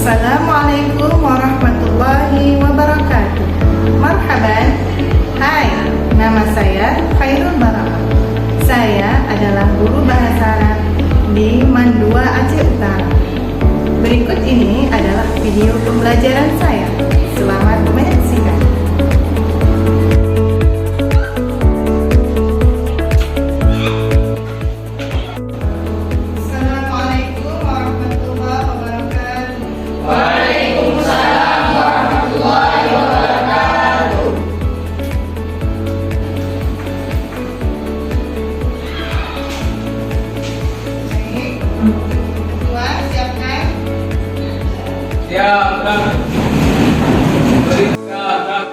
Assalamualaikum warahmatullahi wabarakatuh. Marhaban. Hai, nama saya Khairul Barakah. Saya adalah guru bahasa Arab di Mandua, Aceh Utara. Berikut ini adalah video pembelajaran saya. Selamat menyaksikan. Kedua, siapkan. Siap, Kak. Siap, Kak.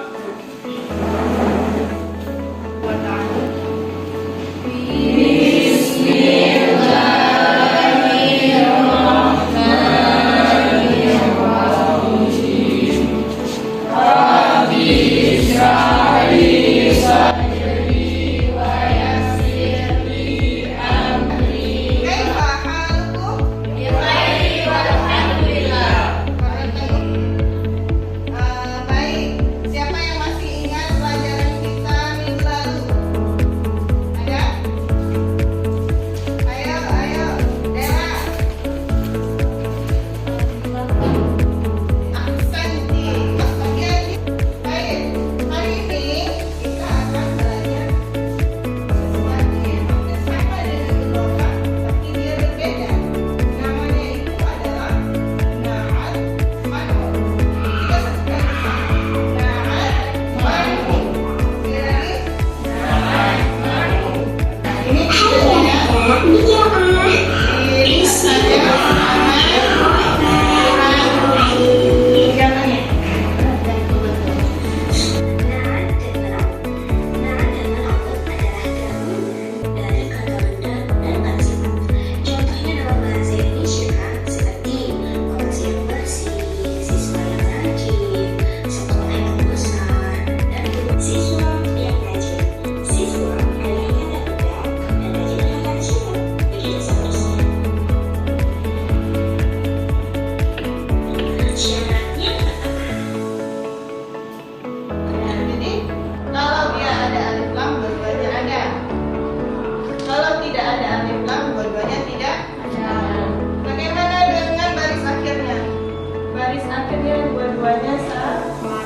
Dua-duanya sama.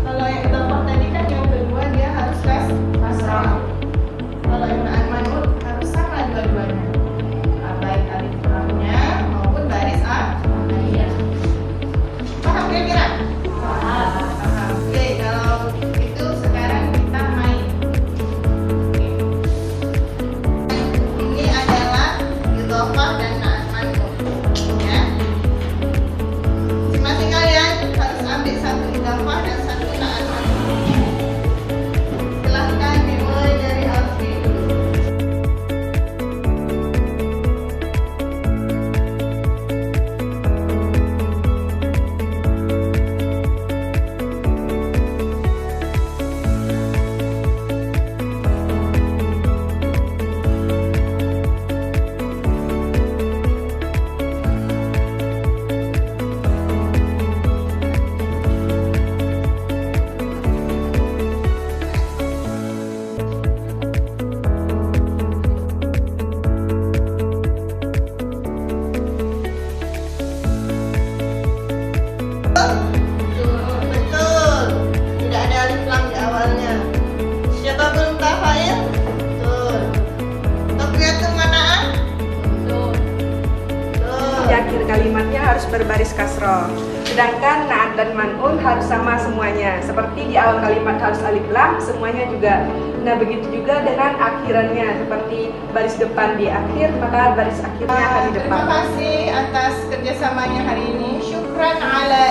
Kalau yang idhofah tadi kan yang kedua dia harus kasrah. Kalau yang man'ut harus sama dua-duanya. Baik alif lamnya maupun baris aliyah. Paham kira-kira? Paham. Oke, kalau itu sekarang kita main. Ini adalah idhofah dan man'ut. Dan satu na'at man'ut. Silahkan dimulai dari Alfi dulu. Betul, tidak ada alif lam di awalnya. Siapa belum tafail? Betul. Taqwiyatul mana'ah? Betul. Di akhir kalimatnya harus berbaris kasroh. Sedangkan na'at dan man'un harus sama semuanya. Seperti di awal kalimat harus alif lam, semuanya juga. Nah, begitu juga dengan akhirannya. Seperti baris depan di akhir, maka baris akhirnya akan di depan. Terima kasih atas kerjasamanya hari ini. Syukran ala